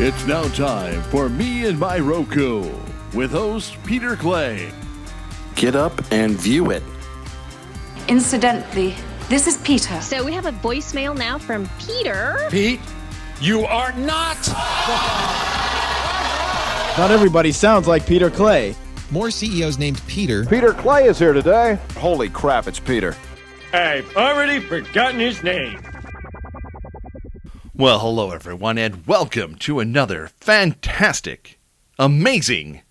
It's now time for Me and My Roku with host Peter Clay. Get up and view it. Incidentally, this is Peter. So we have a voicemail now from Peter. Pete, you are not. Not everybody sounds like Peter Clay. More CEOs named Peter. Peter Clay is here today. Holy crap, it's Peter. I've already forgotten his name. Well, hello everyone, and welcome to another fantastic, amazing,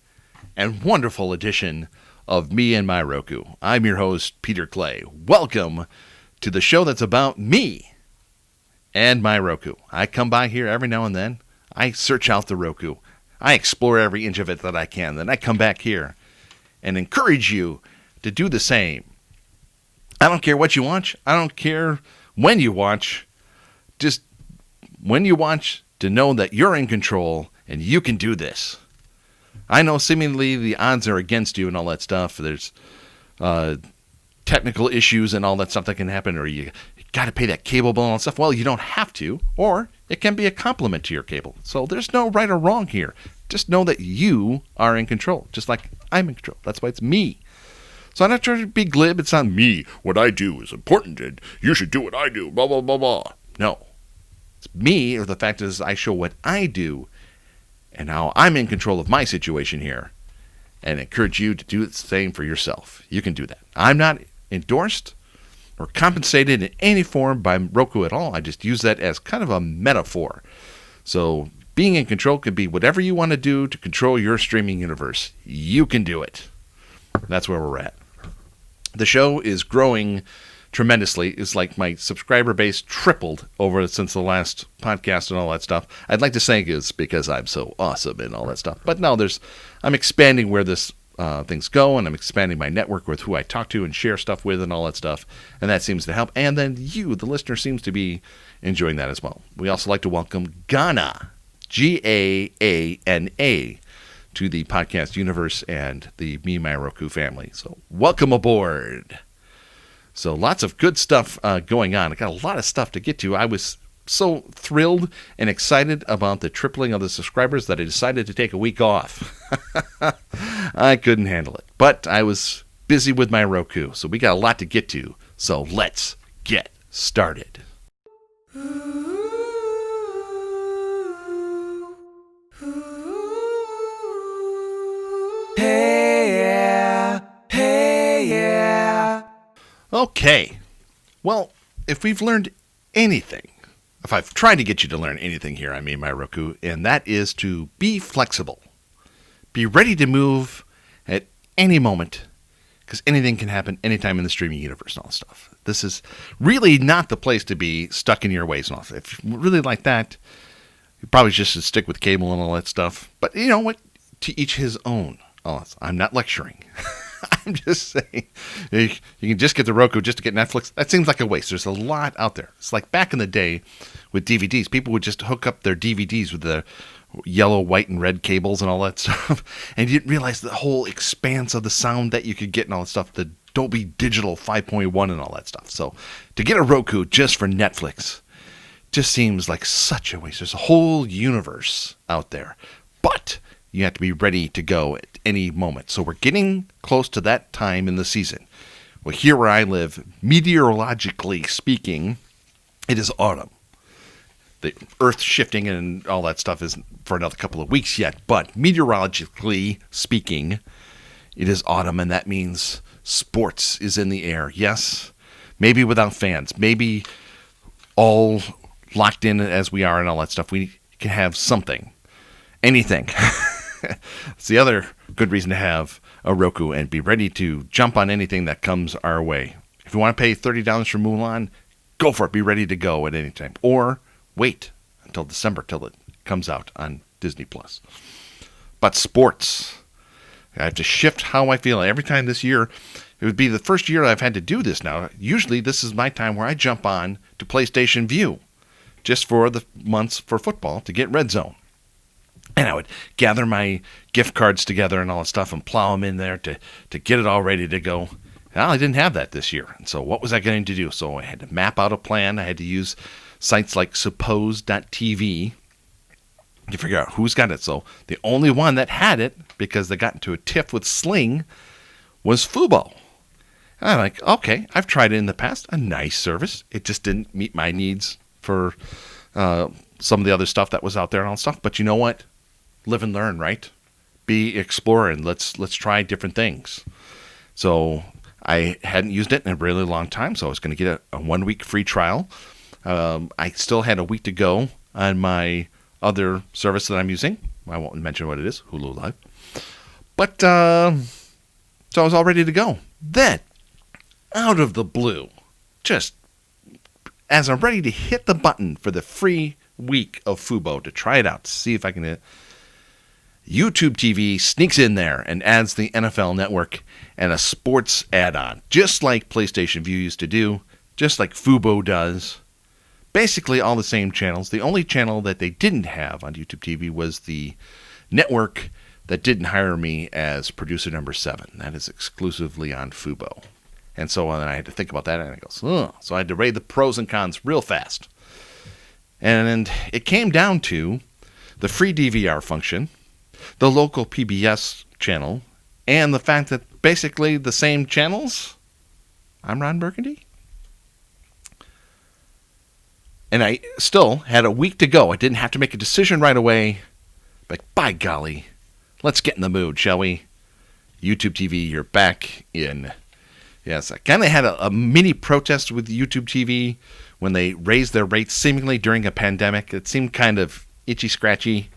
and wonderful edition of Me and My Roku. I'm your host, Peter Clay. Welcome to the show that's about me and my Roku. I come by here every now and then. I search out the Roku. I explore every inch of it that I can. Then I come back here and encourage you to do the same. I don't care what you watch. I don't care when you watch. Just when you watch, to know that you're in control and you can do this. I know seemingly the odds are against you and all that stuff. There's technical issues and all that stuff that can happen, or you got to pay that cable bill and all that stuff. Well, you don't have to, or it can be a compliment to your cable. So there's no right or wrong here. Just know that you are in control, just like I'm in control. That's why it's me. So I'm not trying to be glib. It's not me. What I do is important, and you should do what I do, blah, blah, blah, blah. No. It's me, or the fact is I show what I do and how I'm in control of my situation here, and encourage you to do the same for yourself. You can do that. I'm not endorsed or compensated in any form by Roku at all. I just use that as kind of a metaphor. So being in control could be whatever you want to do to control your streaming universe. You can do it. That's where we're at. The show is growing tremendously. It's like my subscriber base tripled over since the last podcast and all that stuff. I'd like to say it's because I'm so awesome and all that stuff. But no, I'm expanding where this things go, and I'm expanding my network with who I talk to and share stuff with and all that stuff. And that seems to help. And then you, the listener, seems to be enjoying that as well. We also like to welcome Ghana, G-A-A-N-A, to the podcast universe and the Me My Roku family. So welcome aboard. So lots of good stuff going on. I got a lot of stuff to get to. I was so thrilled and excited about the tripling of the subscribers that I decided to take a week off. I couldn't handle it. But I was busy with my Roku, so we got a lot to get to. So let's get started. Hey yeah, hey yeah. Okay. Well, if we've learned anything, if I've tried to get you to learn anything here on Me and My Roku, and that is to be flexible. Be ready to move at any moment, because anything can happen anytime in the streaming universe and all that stuff. This is really not the place to be stuck in your ways and all that. If you really like that, you probably just should stick with cable and all that stuff. But you know what? To each his own. Oh, I'm not lecturing. I'm just saying, you can just get the Roku just to get Netflix. That seems like a waste. There's a lot out there. It's like back in the day with DVDs. People would just hook up their DVDs with the yellow, white, and red cables and all that stuff. And you didn't realize the whole expanse of the sound that you could get and all that stuff. The Dolby Digital 5.1 and all that stuff. So to get a Roku just for Netflix just seems like such a waste. There's a whole universe out there. But you have to be ready to go at any moment. So we're getting close to that time in the season. Well, here where I live, meteorologically speaking, it is autumn. The earth shifting and all that stuff isn't for another couple of weeks yet, but meteorologically speaking, it is autumn, and that means sports is in the air. Yes, maybe without fans, maybe all locked in as we are and all that stuff. We can have something, anything. It's the other good reason to have a Roku and be ready to jump on anything that comes our way. If you want to pay $30 for Mulan, go for it. Be ready to go at any time. Or wait until December till it comes out on Disney+. But sports, I have to shift how I feel. Every time this year, it would be the first year I've had to do this now. Usually this is my time where I jump on to PlayStation View just for the months for football to get Red Zone. And I would gather my gift cards together and all that stuff and plow them in there to get it all ready to go. Well, I didn't have that this year. And so what was I going to do? So I had to map out a plan. I had to use sites like suppose.tv You figure out who's got it. So the only one that had it, because they got into a tiff with Sling, was Fubo. And I'm like, okay, I've tried it in the past. A nice service. It just didn't meet my needs for some of the other stuff that was out there and all stuff. But you know what? Live and learn, right? Be exploring. Let's try different things. So I hadn't used it in a really long time, so I was going to get a 1 week free trial. I still had a week to go on my other service that I'm using. I won't mention what it is, Hulu Live. But so I was all ready to go. Then, out of the blue, just as I'm ready to hit the button for the free week of Fubo to try it out, to see if I can YouTube TV sneaks in there and adds the NFL Network and a sports add-on, just like PlayStation Vue used to do, just like Fubo does. Basically all the same channels. The only channel that they didn't have on YouTube TV was the network that didn't hire me as producer number 7. That is exclusively on Fubo. And so then I had to think about that, and I goes, ugh. So I had to weigh the pros and cons real fast. And it came down to the free DVR function, the local PBS channel, and the fact that basically the same channels. I'm Ron Burgundy. And I still had a week to go. I didn't have to make a decision right away. But by golly, let's get in the mood, shall we? YouTube TV, you're back in. Yes, I kind of had a mini protest with YouTube TV when they raised their rates seemingly during a pandemic. It seemed kind of itchy scratchy,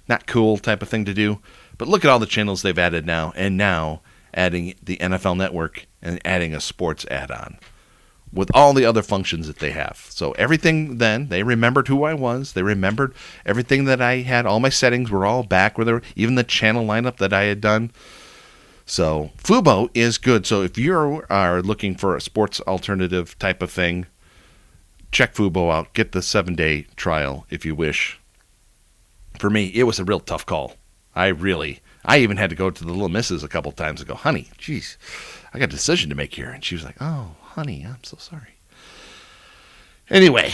not cool type of thing to do. But look at all the channels they've added now, and now adding the NFL Network and adding a sports add-on with all the other functions that they have. So everything then, they remembered who I was. They remembered everything that I had. All my settings were all back, even the channel lineup that I had done. So Fubo is good. So if you are looking for a sports alternative type of thing, check Fubo out. Get the 7-day trial if you wish. For me, it was a real tough call. I even had to go to the little missus a couple times and go, honey, geez, I got a decision to make here. And she was like, oh, honey, I'm so sorry. Anyway,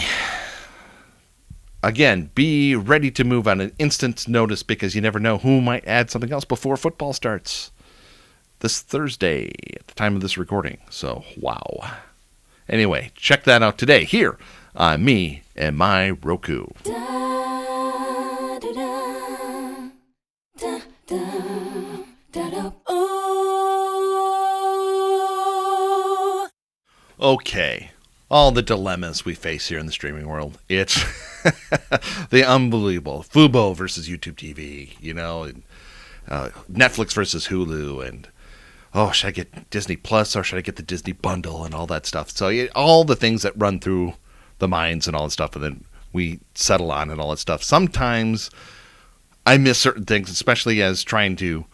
again, be ready to move on an instant notice because you never know who might add something else before football starts this Thursday at the time of this recording. So, wow. Anyway, check that out today here on Me and My Roku. Okay, all the dilemmas we face here in the streaming world. It's the unbelievable Fubo versus YouTube TV, and Netflix versus Hulu, and should I get Disney Plus or should I get the Disney bundle and all that stuff? So all the things that run through the minds and all that stuff, and then we settle on and all that stuff. Sometimes I miss certain things, especially as trying to.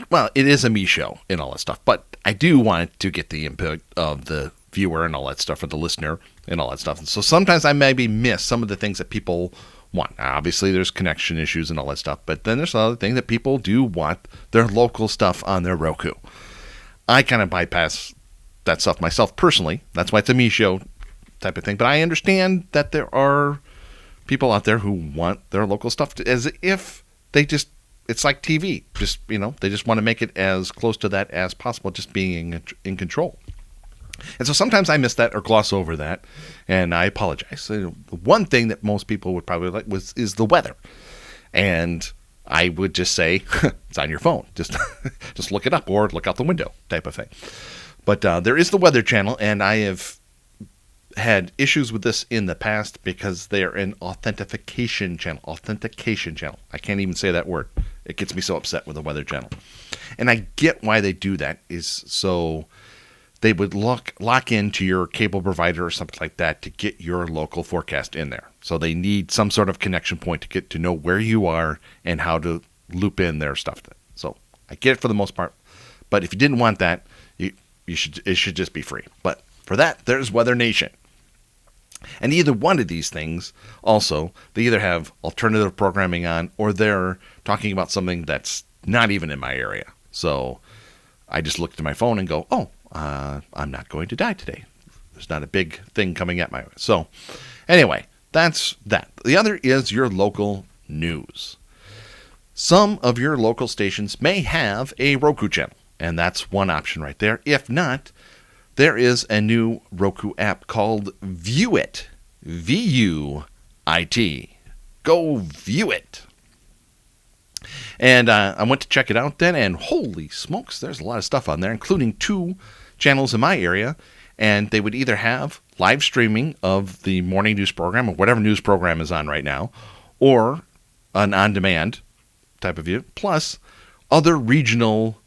Well, it is a me show and all that stuff, but I do want to get the input of the viewer and all that stuff, or the listener and all that stuff. And so sometimes I maybe miss some of the things that people want. Obviously, there's connection issues and all that stuff, but then there's another thing that people do want their local stuff on their Roku. I kind of bypass that stuff myself personally. That's why it's a me show type of thing. But I understand that there are people out there who want their local stuff as if they just. It's like TV, they just want to make it as close to that as possible, just being in control. And so sometimes I miss that or gloss over that, and I apologize. So the one thing that most people would probably like is the weather. And I would just say, it's on your phone. Just look it up or look out the window type of thing. But there is the Weather Channel, and I have had issues with this in the past because they are an authentication channel. I can't even say that word. It gets me so upset with the Weather Channel. And I get why they do that, is so they would lock into your cable provider or something like that to get your local forecast in there. So they need some sort of connection point to get to know where you are and how to loop in their stuff. So I get it for the most part. But if you didn't want that, it should just be free. But for that, there's Weather Nation. And either one of these things, also, they either have alternative programming on or they're talking about something that's not even in my area. So I just look at my phone and go, I'm not going to die today. There's not a big thing coming at my way. So anyway, that's that. The other is your local news. Some of your local stations may have a Roku channel, and that's one option right there. If not, there is a new Roku app called VUit. VUit. Go view it. And I went to check it out then, and holy smokes, there's a lot of stuff on there, including 2 channels in my area. And they would either have live streaming of the morning news program or whatever news program is on right now, or an on-demand type of view, plus other regional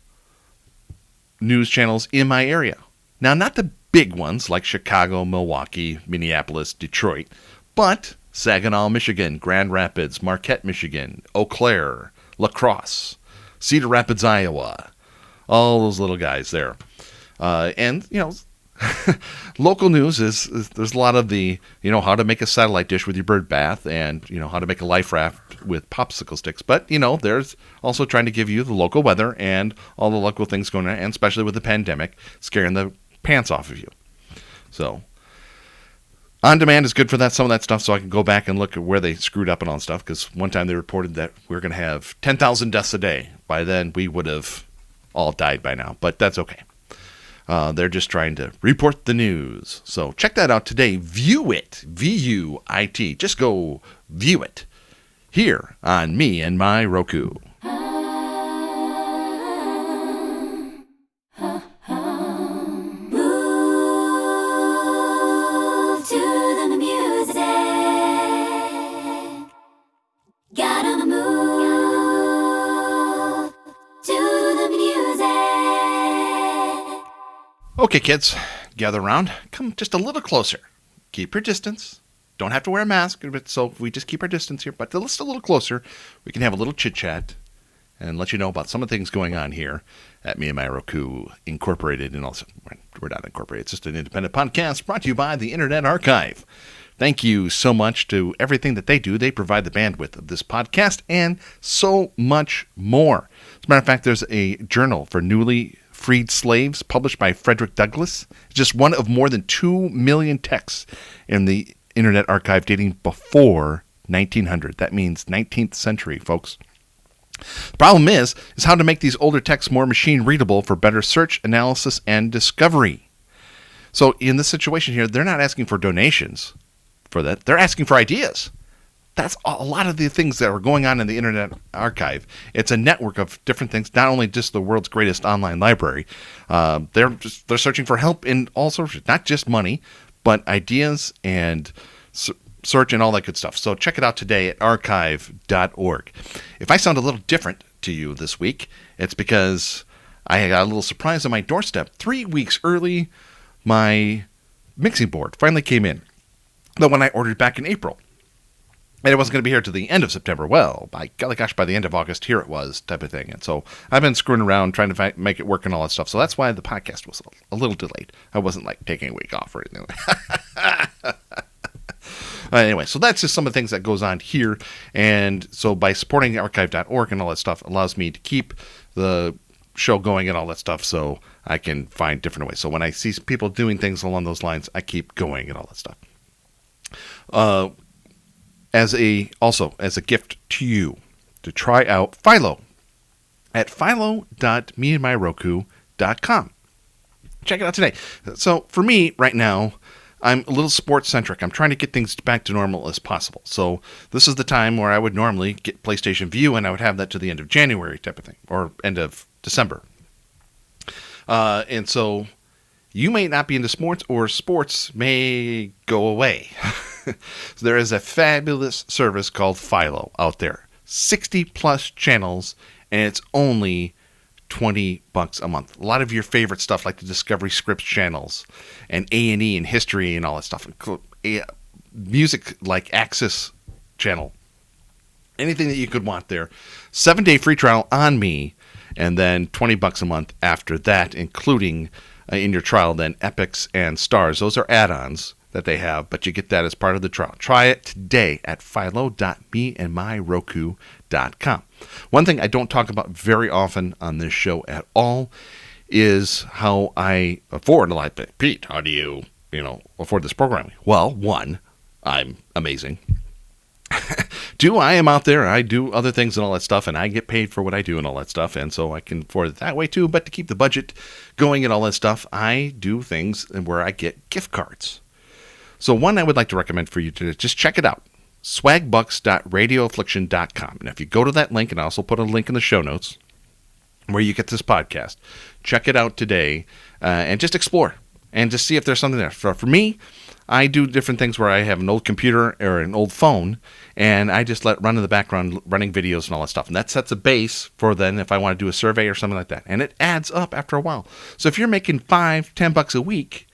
news channels in my area. Now, not the big ones like Chicago, Milwaukee, Minneapolis, Detroit, but Saginaw, Michigan, Grand Rapids, Marquette, Michigan, Eau Claire, La Crosse, Cedar Rapids, Iowa, all those little guys there. And, local news is there's a lot of the, how to make a satellite dish with your bird bath and, how to make a life raft with popsicle sticks. But, there's also trying to give you the local weather and all the local things going on, and especially with the pandemic, scaring the pants off of you. So, on demand is good for that, some of that stuff, so I can go back and look at where they screwed up and all that stuff, because one time they reported that we were going to have 10,000 deaths a day. By then, we would have all died by now, but that's okay. They're just trying to report the news. So check that out today. View it. VUit. Just go view it here on Me and My Roku. Okay, kids, gather around. Come just a little closer. Keep your distance. Don't have to wear a mask, so we just keep our distance here. But just a little closer, we can have a little chit-chat and let you know about some of the things going on here at Me and My Roku Incorporated. And also, we're not incorporated. It's just an independent podcast brought to you by the Internet Archive. Thank you so much to everything that they do. They provide the bandwidth of this podcast and so much more. As a matter of fact, there's a journal for newly freed slaves published by Frederick Douglass. It's just one of more than 2 million texts in the Internet Archive dating before 1900. That means 19th century, folks. The problem is how to make these older texts more machine readable for better search, analysis, and discovery. So in this situation here, they're not asking for donations for that. They're asking for ideas. That's a lot of the things that are going on in the Internet Archive. It's a network of different things, not only just the world's greatest online library. They're searching for help in all sorts, not just money, but ideas and search and all that good stuff. So check it out today at archive.org. If I sound a little different to you this week, it's because I got a little surprise on my doorstep. 3 weeks early, my mixing board finally came in. The one I ordered back in April. And it wasn't going to be here to the end of September. Well, by golly gosh, by the end of August, here it was, type of thing. And so I've been screwing around trying to make it work and all that stuff. So that's why the podcast was a little delayed. I wasn't like taking a week off or anything. Anyway, so that's just some of the things that goes on here. And so by supporting archive.org and all that stuff allows me to keep the show going and all that stuff, so I can find different ways. So when I see people doing things along those lines, I keep going and all that stuff. As a gift to you to try out Philo at philo.meandmyroku.com. Check it out today. So for me right now, I'm a little sports centric. I'm trying to get things back to normal as possible. So this is the time where I would normally get PlayStation View, and I would have that to the end of January type of thing, or end of December. And so you may not be into sports, or sports may go away. So there is a fabulous service called Philo out there. 60 plus channels, and it's only $20 a month. A lot of your favorite stuff, like the Discovery Scripts channels and A&E and history and all that stuff. Music like Axis channel. Anything that you could want there. 7-day free trial on me, and then $20 a month after that, including in your trial then Epics and Stars. Those are add-ons that they have, but you get that as part of the trial. Try it today at philo.meandmyroku.com. One thing I don't talk about very often on this show at all is how I afford a lot. Pete, how do you afford this programming? Well, one, I'm amazing. 2, I am out there. I do other things and all that stuff, and I get paid for what I do and all that stuff, and so I can afford it that way too. But to keep the budget going and all that stuff, I do things where I get gift cards. So one I would like to recommend for you to just check it out. swagbucks.radioaffliction.com. And if you go to that link, and I also put a link in the show notes where you get this podcast, check it out today and just explore and just see if there's something there. For me, I do different things where I have an old computer or an old phone, and I just let run in the background running videos and all that stuff. And that sets a base for then if I want to do a survey or something like that. And it adds up after a while. So if you're making $5-10 a week,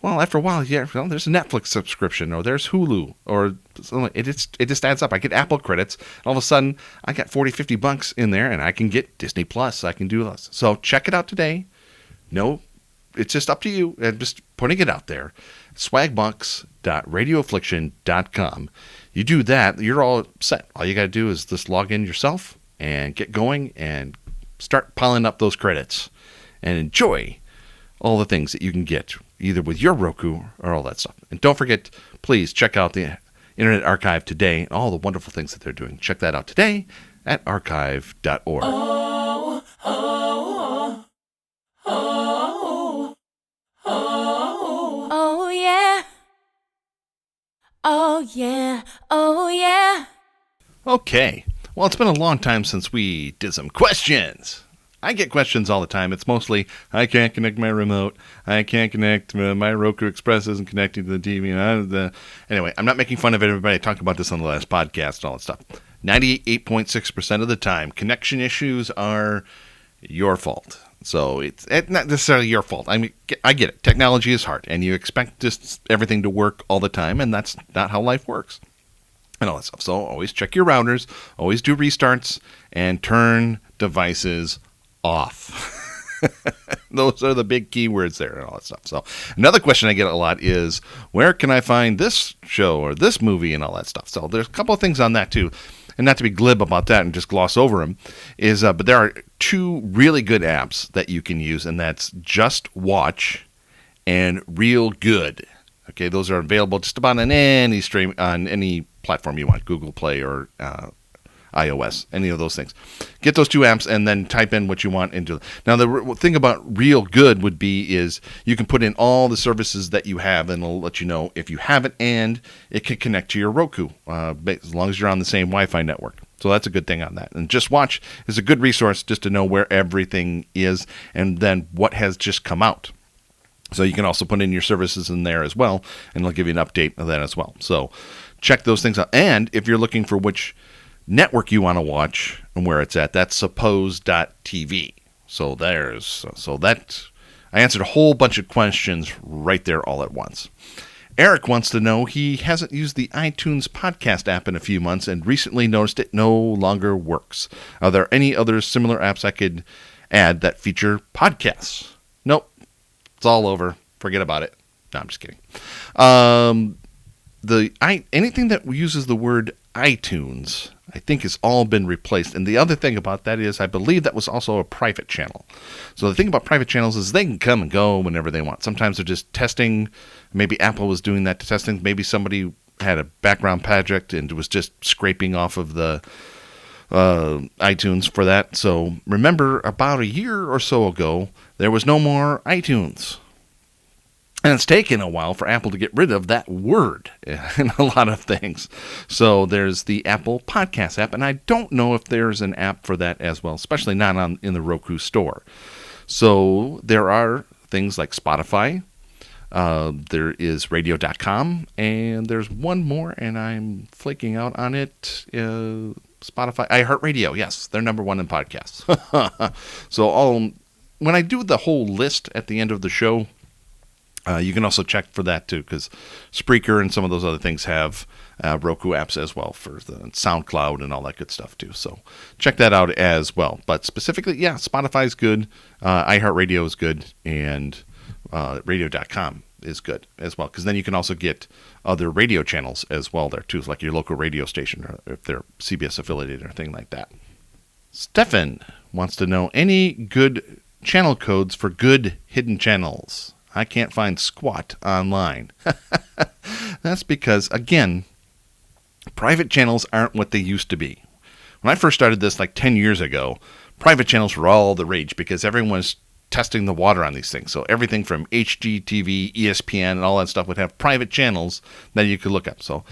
well, after a while, there's a Netflix subscription, or there's Hulu, or something. It just adds up. I get Apple credits, and all of a sudden, I got $40-50 in there, and I can get Disney Plus. I can do this. So check it out today. No, it's just up to you. I'm just putting it out there. swagbucks.radioaffliction.com. You do that, you're all set. All you got to do is just log in yourself and get going and start piling up those credits and enjoy all the things that you can get, either with your Roku or all that stuff. And don't forget, please check out the Internet Archive today and all the wonderful things that they're doing. Check that out today at archive.org. Oh yeah. Oh yeah. Oh yeah. Okay. Well, it's been a long time since we did some questions. I get questions all the time. It's mostly, I can't connect my remote. I can't connect. My Roku Express isn't connecting to the TV. Anyway, I'm not making fun of everybody. I talked about this on the last podcast and all that stuff. 98.6% of the time, connection issues are your fault. So it's not necessarily your fault. I mean, I get it. Technology is hard, and you expect just everything to work all the time, and that's not how life works. And all that stuff. So always check your routers, always do restarts, and turn devices off. Those are the big keywords there and all that stuff. So another question I get a lot is, where can I find this show or this movie and all that stuff? So there's a couple of things on that too. And not to be glib about that and just gloss over them, but there are 2 really good apps that you can use, and that's Just Watch and Real Good. Okay, those are available just about on any stream, on any platform you want, Google Play or iOS, any of those things. Get those 2 apps and then type in what you want into. Now, the thing about Real Good would be is you can put in all the services that you have, and it'll let you know if you have it, and it can connect to your Roku as long as you're on the same Wi-Fi network. So that's a good thing on that. And Just Watch is a good resource just to know where everything is and then what has just come out. So you can also put in your services in there as well, and it'll give you an update of that as well. So check those things out. And if you're looking for which network you want to watch and where it's at, that's suppose.tv. So that I answered a whole bunch of questions right there all at once. Eric wants to know, he hasn't used the iTunes podcast app in a few months and recently noticed it no longer works. Are there any other similar apps I could add that feature podcasts? Nope. It's all over. Forget about it. No, I'm just kidding. Anything that uses the word iTunes, I think, has all been replaced. And the other thing about that is, I believe that was also a private channel. So the thing about private channels is they can come and go whenever they want. Sometimes they're just testing. Maybe Apple was doing that to testing. Maybe somebody had a background project and was just scraping off of the iTunes for that. So remember, about a year or so ago, there was no more iTunes. And it's taken a while for Apple to get rid of that word in a lot of things. So there's the Apple Podcast app, and I don't know if there's an app for that as well, especially not in the Roku store. So there are things like Spotify. There is radio.com, and there's one more, and I'm flaking out on it. Spotify, iHeartRadio, yes, they're number 1 in podcasts. So when I do the whole list at the end of the show, you can also check for that too, because Spreaker and some of those other things have Roku apps as well for the SoundCloud and all that good stuff too. So check that out as well. But specifically, yeah, Spotify is good, iHeartRadio is good, and radio.com is good as well, because then you can also get other radio channels as well there too, like your local radio station, or if they're CBS affiliated or anything like that. Stefan wants to know any good channel codes for good hidden channels. I can't find squat online. That's because, again, private channels aren't what they used to be. When I first started this like 10 years ago, private channels were all the rage because everyone was testing the water on these things. So everything from HGTV, ESPN, and all that stuff would have private channels that you could look up. So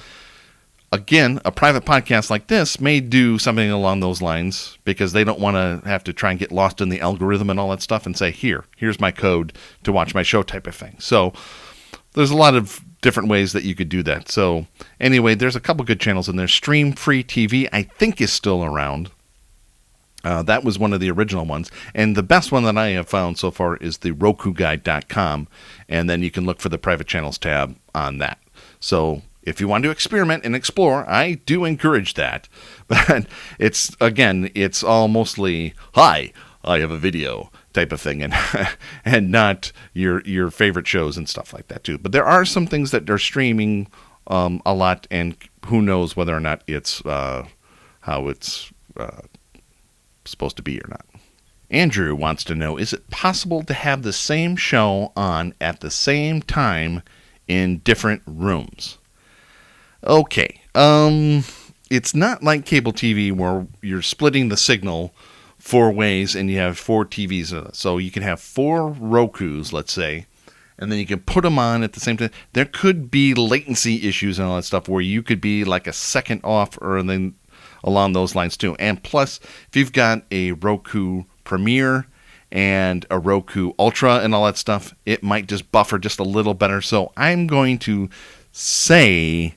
again, a private podcast like this may do something along those lines because they don't want to have to try and get lost in the algorithm and all that stuff and say, here's my code to watch my show type of thing. So there's a lot of different ways that you could do that. So anyway, there's a couple good channels in there. Stream Free TV, I think, is still around. That was one of the original ones. And the best one that I have found so far is the RokuGuide.com. And then you can look for the private channels tab on that. So if you want to experiment and explore, I do encourage that. But it's all mostly, hi, I have a video type of thing, and not your favorite shows and stuff like that too. But there are some things that are streaming a lot, and who knows whether or not it's how it's supposed to be or not. Andrew wants to know, is it possible to have the same show on at the same time in different rooms? Okay, it's not like cable TV where you're splitting the signal 4 ways and you have 4 TVs. So you can have 4 Rokus, let's say, and then you can put them on at the same time. There could be latency issues and all that stuff where you could be like a second off or then along those lines too. And plus, if you've got a Roku Premier and a Roku Ultra and all that stuff, it might just buffer just a little better. So I'm going to say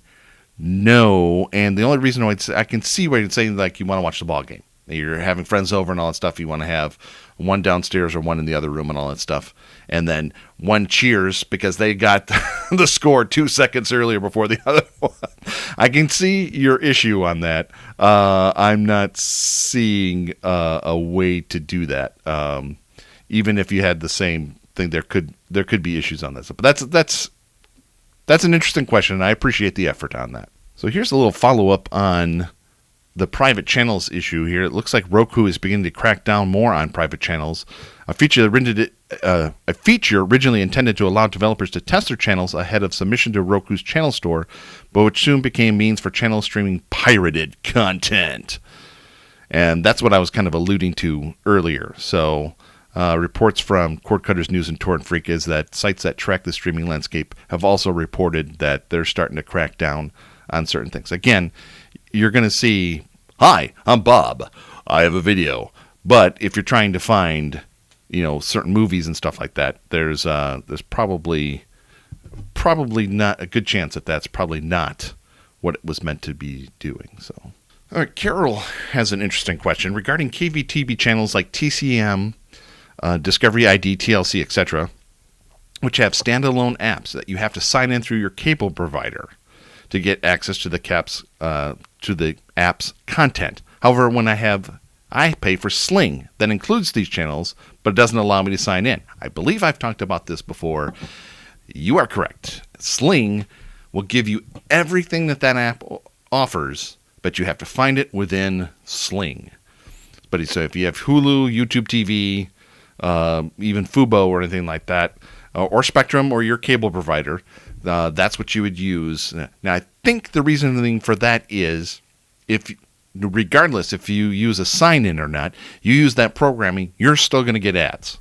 no. And the only reason why I can see why you'd say like you want to watch the ball game. You're having friends over and all that stuff. You want to have one downstairs or one in the other room and all that stuff. And then one cheers because they got the score 2 seconds earlier before the other one. I can see your issue on that. I'm not seeing a way to do that. Even if you had the same thing, there could be issues on this. But that's an interesting question, and I appreciate the effort on that. So here's a little follow-up on the private channels issue here. It looks like Roku is beginning to crack down more on private channels. A feature originally intended to allow developers to test their channels ahead of submission to Roku's channel store, but which soon became means for channels streaming pirated content. And that's what I was kind of alluding to earlier. So reports from Cord Cutters News and Torrent Freak is that sites that track the streaming landscape have also reported that they're starting to crack down on certain things. Again, you're going to see, hi, I'm Bob. I have a video. But if you're trying to find, certain movies and stuff like that, there's probably not a good chance that that's probably not what it was meant to be doing. So, all right, Carol has an interesting question regarding KVTV channels like TCM, Discovery ID, TLC, etc., which have standalone apps that you have to sign in through your cable provider to get access to the app's content. However, when I pay for Sling that includes these channels, but it doesn't allow me to sign in. I believe I've talked about this before. You are correct. Sling will give you everything that app offers, but you have to find it within Sling. But so if you have Hulu, YouTube TV, even Fubo or anything like that, or Spectrum or your cable provider, that's what you would use. Now, I think the reasoning for that is regardless if you use a sign-in or not, you use that programming, you're still going to get ads.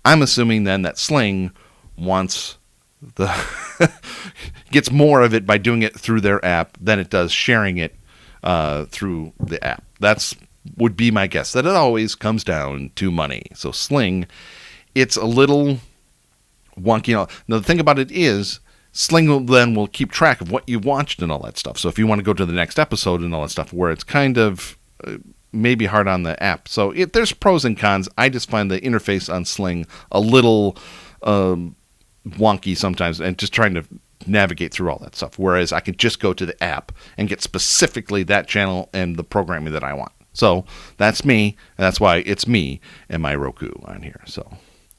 I'm assuming then that Sling wants gets more of it by doing it through their app than it does sharing it through the app. That's would be my guess, that it always comes down to money. So Sling, it's a little wonky. Now, the thing about it is, Sling will keep track of what you watched and all that stuff. So if you want to go to the next episode and all that stuff, where it's kind of maybe hard on the app. So there's pros and cons. I just find the interface on Sling a little wonky sometimes, and just trying to navigate through all that stuff. Whereas I can just go to the app and get specifically that channel and the programming that I want. So that's me, and that's why it's me and my Roku on here. So,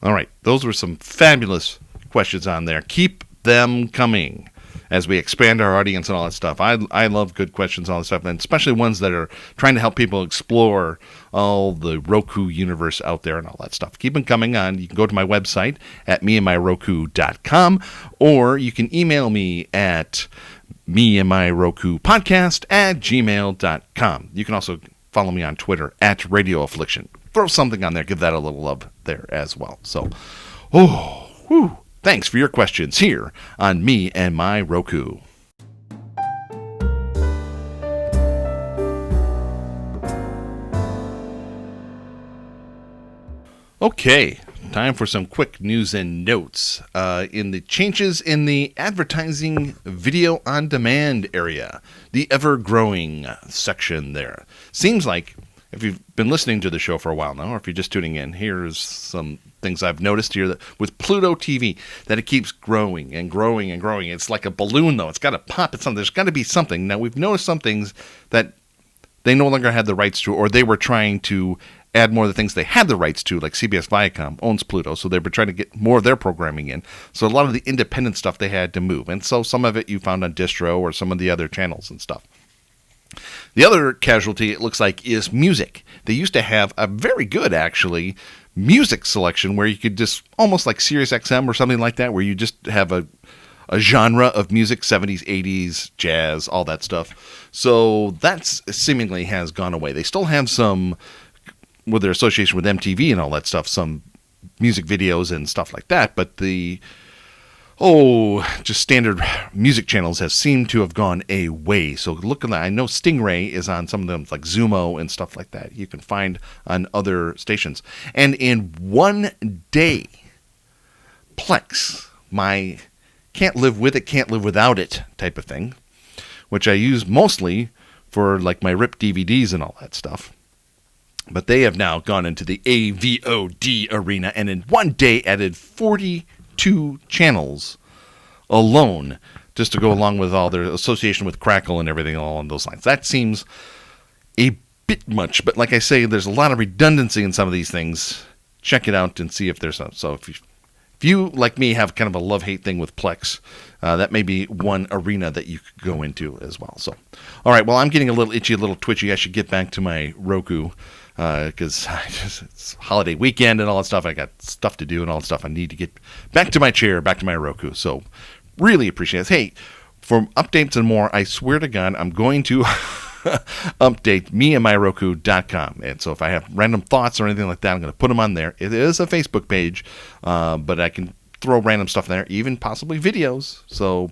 all right, those were some fabulous questions on there. Keep them coming as we expand our audience and all that stuff. I love good questions and all that stuff, and especially ones that are trying to help people explore all the Roku universe out there and all that stuff. Keep them coming on. You can go to my website at meandmyroku.com, or you can email me at me and my Roku podcast at gmail.com. You can also follow me on Twitter at Radio Affliction. Throw something on there. Give that a little love there as well. So, thanks for your questions here on Me and My Roku. Okay, time for some quick news and notes. In the changes in the advertising video on demand area, the ever-growing section there. Seems like, if you've been listening to the show for a while now, or if you're just tuning in, here's some things I've noticed here that with Pluto TV, that it keeps growing and growing and growing. It's like a balloon, though. It's got to pop at something. There's got to be something. Now, we've noticed some things that they no longer had the rights to, or they were trying to add more of the things they had the rights to, like CBS Viacom owns Pluto, so they were trying to get more of their programming in. So a lot of the independent stuff they had to move. And so some of it you found on Distro or some of the other channels and stuff. The other casualty, it looks like, is music. They used to have a very good, actually, music selection where you could just, almost like Sirius XM or something like that, where you just have a genre of music, 70s, 80s, jazz, all that stuff. So that seemingly has gone away. They still have some, with their association with MTV and all that stuff, some music videos and stuff like that, but the just standard music channels have seemed to have gone away. So look at that. I know Stingray is on some of them, like Zumo and stuff like that. You can find on other stations. And in one day, Plex, my can't live with it, can't live without it type of thing, which I use mostly for like my ripped DVDs and all that stuff. But they have now gone into the AVOD arena and in one day added 42 channels alone just to go along with all their association with Crackle and everything along those lines. That seems a bit much, but like I say, there's a lot of redundancy in some of these things. Check it out and see if there's some. So if you, like me, have kind of a love-hate thing with Plex, that may be one arena that you could go into as well. So, all right, well, I'm getting a little itchy, a little twitchy. I should get back to my Roku because it's holiday weekend and all that stuff. I got stuff to do and all that stuff. I need to get back to my chair, back to my Roku. So really appreciate it. Hey, for updates and more, I swear to God, I'm going to update meandmyroku.com. And so if I have random thoughts or anything like that, I'm going to put them on there. It is a Facebook page, but I can throw random stuff in there, even possibly videos. So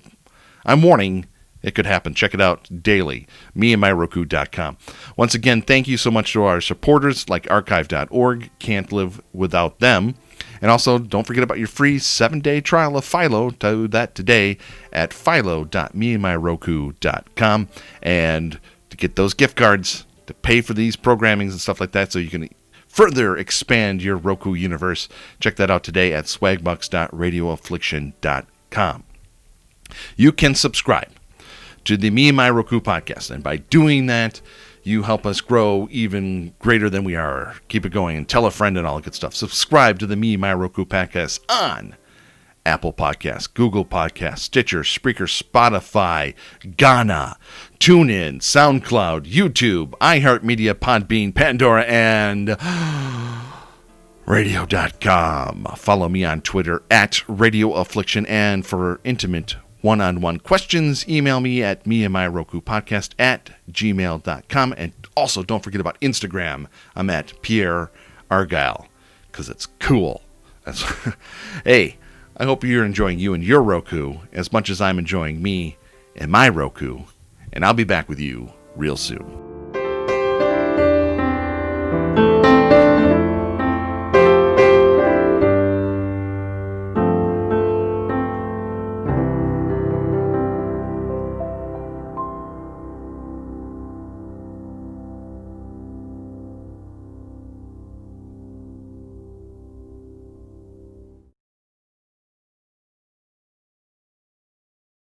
I'm warning, it could happen. Check it out daily, meandmyroku.com. Once again, thank you so much to our supporters like archive.org. Can't live without them. And also, don't forget about your free 7-day trial of Philo. Do that today at philo.meandmyroku.com. And to get those gift cards to pay for these programmings and stuff like that so you can further expand your Roku universe, check that out today at swagbucks.radioaffliction.com. You can subscribe to the Me and My Roku podcast, and by doing that, you help us grow even greater than we are. Keep it going and tell a friend and all that good stuff. Subscribe to the Me and My Roku podcast on Apple Podcasts, Google Podcasts, Stitcher, Spreaker, Spotify, Ghana, TuneIn, SoundCloud, YouTube, iHeartMedia, Podbean, Pandora, and Radio.com. Follow me on Twitter at Radio Affliction, and for intimate one-on-one questions, email me at meandmyrokupodcast at gmail.com. And also, don't forget about Instagram. I'm at Pierre Argyle, because it's cool. Hey, I hope you're enjoying you and your Roku as much as I'm enjoying me and my Roku. And I'll be back with you real soon.